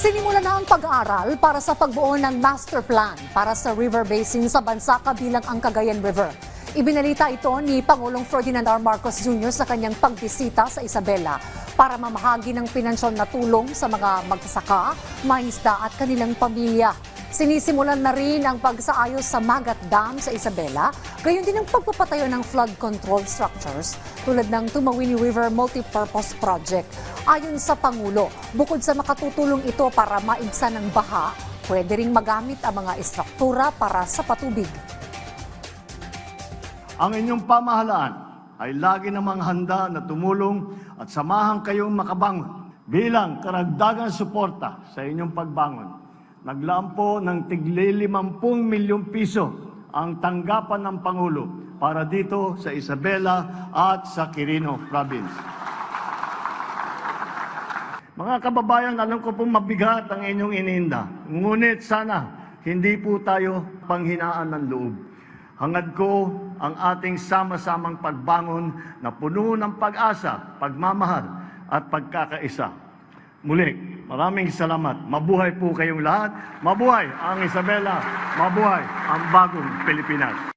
Sinimula na ang pag-aaral para sa pagbuo ng master plan para sa river basin sa bansa kabilang ang Cagayan River. Ibinalita ito ni Pangulong Ferdinand R. Marcos Jr. sa kanyang pagbisita sa Isabela para mamahagi ng pinansyal na tulong sa mga magsasaka, mangisda at kanilang pamilya. Sinisimulan na rin ang pagsaayos sa Magat Dam sa Isabela, gayon din ang pagpapatayo ng flood control structures tulad ng Tumawini River Multipurpose Project. Ayon sa Pangulo, bukod sa makatutulong ito para maibsan ng baha, pwede ring magamit ang mga istruktura para sa patubig. Ang inyong pamahalaan ay lagi namang handa na tumulong at samahan kayong makabangon bilang karagdagang suporta sa inyong pagbangon. Naglaan po ng tigli 50 milyong piso ang tanggapan ng Pangulo para dito sa Isabela at sa Quirino Province. Mga kababayan, alam ko pong mabigat ang inyong iniinda. Ngunit sana hindi po tayo panghinaan ng loob. Hangad ko ang ating sama-samang pagbangon na puno ng pag-asa, pagmamahal at pagkakaisa. Muli, maraming salamat. Mabuhay po kayong lahat. Mabuhay ang Isabela. Mabuhay ang bagong Pilipinas.